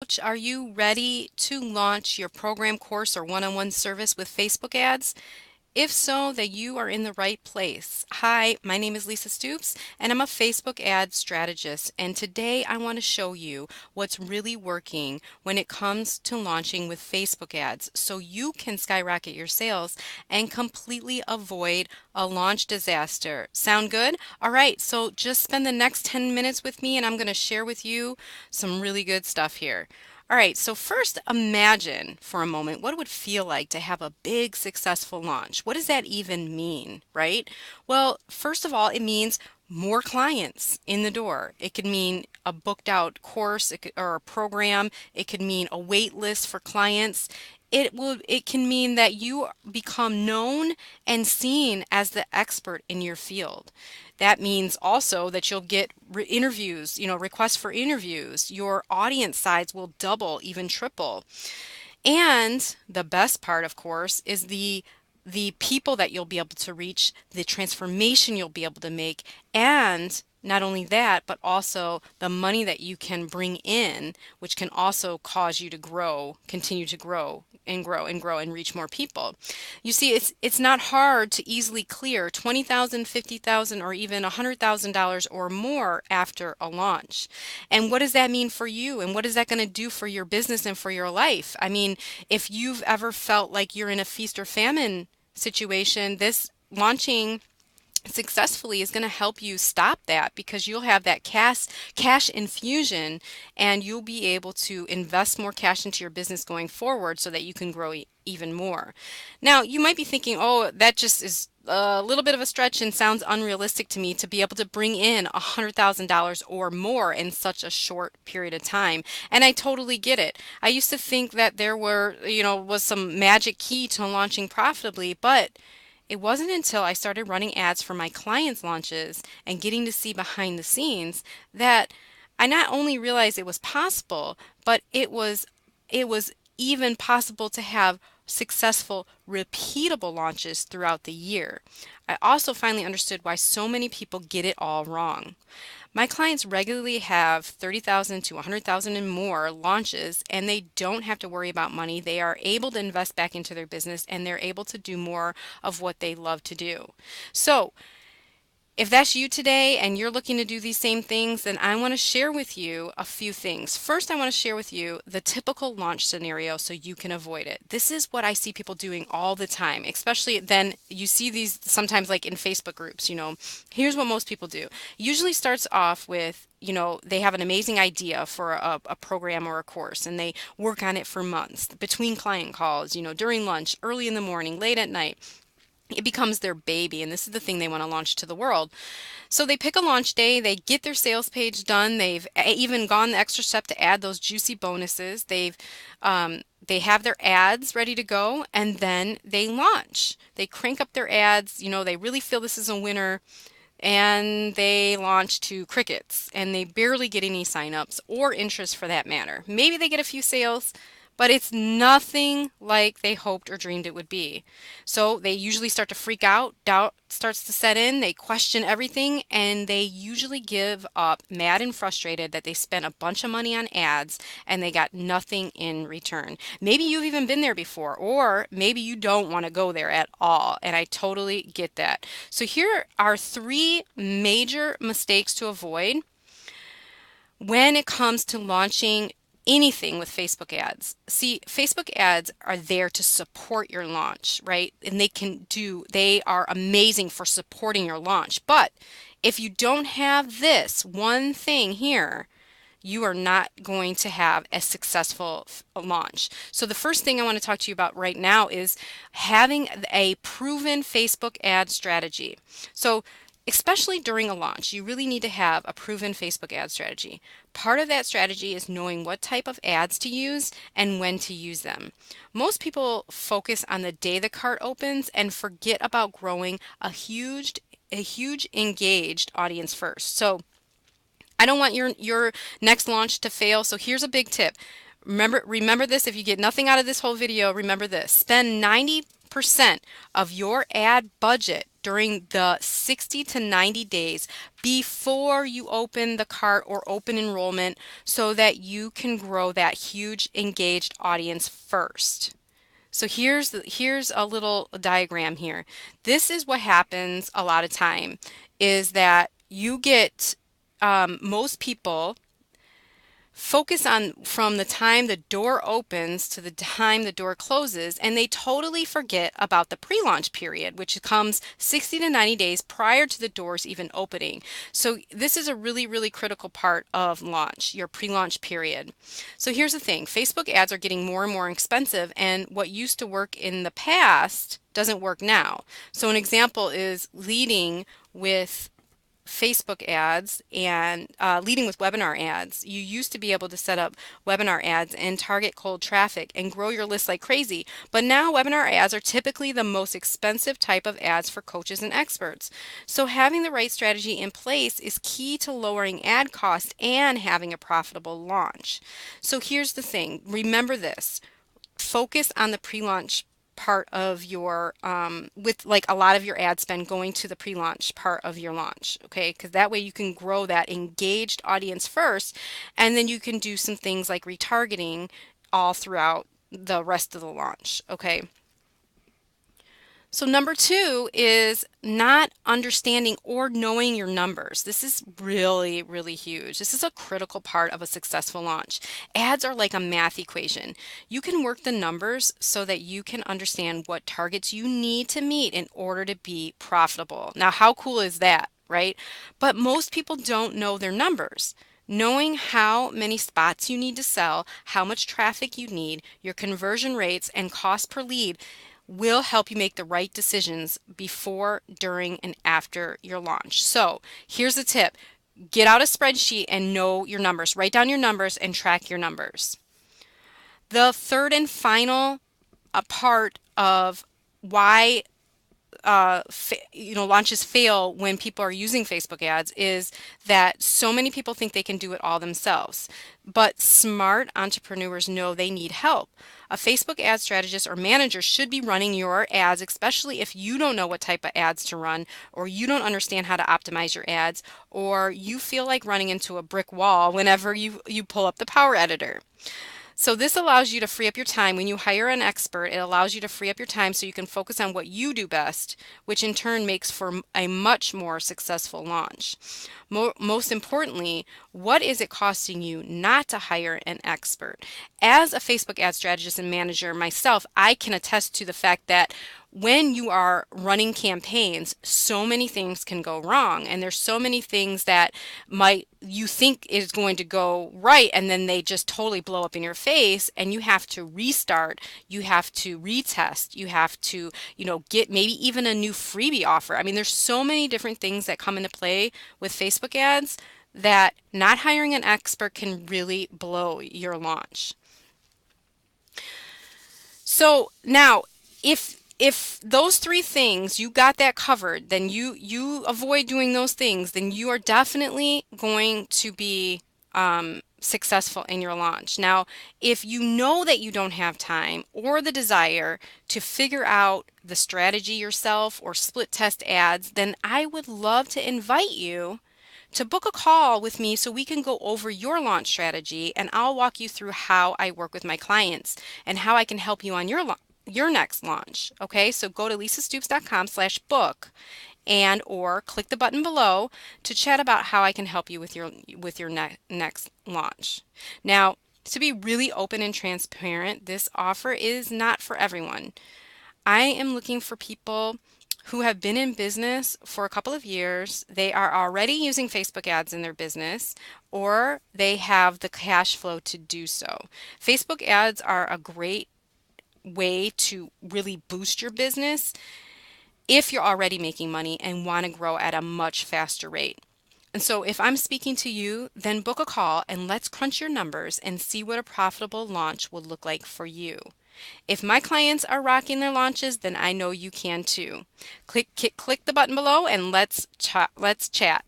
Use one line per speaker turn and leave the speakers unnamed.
coach. Are you ready to launch your program, course, or one-on-one service with Facebook ads? If so, then you are in the right place. Hi, my name is Lisa Stoops, and I'm a Facebook ad strategist. And today I want to show you what's really working when it comes to launching with Facebook ads so you can skyrocket your sales and completely avoid a launch disaster. Sound good? All right, so just spend the next 10 minutes with me, and I'm going to share with you some really good stuff here. All right, so first imagine for a moment what it would feel like to have a big successful launch. What does that even mean, right? Well, first of all, it means more clients in the door. It could mean a booked out course or a program. It could mean a wait list for clients. It can mean that you become known and seen as the expert in your field. That means also that you'll get interviews, requests for interviews. Your audience size will double, even triple. And the best part, of course, is the people that you'll be able to reach, the transformation you'll be able to make, and not only that, but also the money that you can bring in, which can also cause you to grow, continue to grow and grow and grow and reach more people. You see, it's not hard to easily clear $20,000, $50,000, or even $100,000 or more after a launch. And what does that mean for you? And what is that going to do for your business and for your life? I mean, if you've ever felt like you're in a feast or famine situation, this launching successfully is going to help you stop that because you'll have that cash infusion, and you'll be able to invest more cash into your business going forward so that you can grow even more. Now, you might be thinking, oh, that just is a little bit of a stretch and sounds unrealistic to me to be able to bring in $100,000 or more in such a short period of time. And I totally get it. I used to think that there was some magic key to launching profitably, but it wasn't until I started running ads for my clients' launches and getting to see behind the scenes that I not only realized it was possible, but it was even possible to have successful, repeatable launches throughout the year. I also finally understood why so many people get it all wrong. My clients regularly have 30,000 to 100,000 and more launches, and they don't have to worry about money. They are able to invest back into their business, and they're able to do more of what they love to do. So, if that's you today and you're looking to do these same things, then I want to share with you a few things. First, I want to share with you the typical launch scenario so you can avoid it. This is what I see people doing all the time, especially then you see these sometimes like in Facebook groups. Here's what most people do. Usually starts off with, they have an amazing idea for a program or a course, and they work on it for months between client calls, during lunch, early in the morning, late at night. It becomes their baby, and this is the thing they want to launch to the world. So they pick a launch day, they get their sales page done, they've even gone the extra step to add those juicy bonuses. They have their ads ready to go, and then they launch. They crank up their ads, they really feel this is a winner, and they launch to crickets, and they barely get any signups or interest for that matter. Maybe they get a few sales, but it's nothing like they hoped or dreamed it would be. So they usually start to freak out, doubt starts to set in, they question everything, and they usually give up, mad and frustrated that they spent a bunch of money on ads and they got nothing in return. Maybe you've even been there before, or maybe you don't want to go there at all, and I totally get that. So here are three major mistakes to avoid when it comes to launching anything with Facebook ads. See, Facebook ads are there to support your launch, right? And they are amazing for supporting your launch. But if you don't have this one thing here, you are not going to have a successful launch. So the first thing I want to talk to you about right now is having a proven Facebook ad strategy. So especially during a launch, you really need to have a proven Facebook ad strategy. Part of that strategy is knowing what type of ads to use and when to use them. Most people focus on the day the cart opens and forget about growing a huge engaged audience first. So I don't want your next launch to fail. So here's a big tip. Remember this. If you get nothing out of this whole video, remember this. Spend 90 100% of your ad budget during the 60 to 90 days before you open the cart or open enrollment so that you can grow that huge engaged audience first. So here's a little diagram here. This is what happens a lot of time is that you get most people focus on from the time the door opens to the time the door closes, and they totally forget about the pre-launch period, which comes 60 to 90 days prior to the doors even opening. So this is a really, really critical part of launch, your pre-launch period. So here's the thing, Facebook ads are getting more and more expensive, and what used to work in the past doesn't work now. So an example is leading with Facebook ads and leading with webinar ads. You used to be able to set up webinar ads and target cold traffic and grow your list like crazy. But now webinar ads are typically the most expensive type of ads for coaches and experts. So having the right strategy in place is key to lowering ad costs and having a profitable launch. So here's the thing. Remember this. Focus on the pre-launch part of your with like a lot of your ad spend going to the pre-launch part of your launch, okay, because that way you can grow that engaged audience first, and then you can do some things like retargeting all throughout the rest of the launch, okay. So number two is not understanding or knowing your numbers. This is really, really huge. This is a critical part of a successful launch. Ads are like a math equation. You can work the numbers so that you can understand what targets you need to meet in order to be profitable. Now, how cool is that, right? But most people don't know their numbers. Knowing how many spots you need to sell, how much traffic you need, your conversion rates, and cost per lead will help you make the right decisions before, during, and after your launch. So here's a tip. Get out a spreadsheet and know your numbers. Write down your numbers and track your numbers. The third and final part of why launches fail when people are using Facebook ads is that so many people think they can do it all themselves. But smart entrepreneurs know they need help. A Facebook ad strategist or manager should be running your ads, especially if you don't know what type of ads to run, or you don't understand how to optimize your ads, or you feel like running into a brick wall whenever you pull up the Power Editor. So this allows you to free up your time. When you hire an expert, it allows you to free up your time so you can focus on what you do best, which in turn makes for a much more successful launch. Most importantly, what is it costing you not to hire an expert? As a Facebook ad strategist and manager myself, I can attest to the fact that when you are running campaigns, so many things can go wrong, and there's so many things that might you think is going to go right, and then they just totally blow up in your face, and you have to restart, you have to retest, you have to, get maybe even a new freebie offer. I mean, there's so many different things that come into play with Facebook ads that not hiring an expert can really blow your launch. So now, if those three things you got that covered, then you avoid doing those things, then you are definitely going to be successful in your launch. Now, if you know that you don't have time or the desire to figure out the strategy yourself or split test ads, then I would love to invite you to book a call with me so we can go over your launch strategy, and I'll walk you through how I work with my clients and how I can help you on your next launch. Okay, so go to lisastoops.com/book and or click the button below to chat about how I can help you with your next launch. Now, to be really open and transparent, this offer is not for everyone. I am looking for people who have been in business for a couple of years. They are already using Facebook ads in their business, or they have the cash flow to do so. Facebook ads are a great way to really boost your business if you're already making money and want to grow at a much faster rate. And so if I'm speaking to you, then book a call and let's crunch your numbers and see what a profitable launch will look like for you. If my clients are rocking their launches, then I know you can too. Click the button below and let's chat.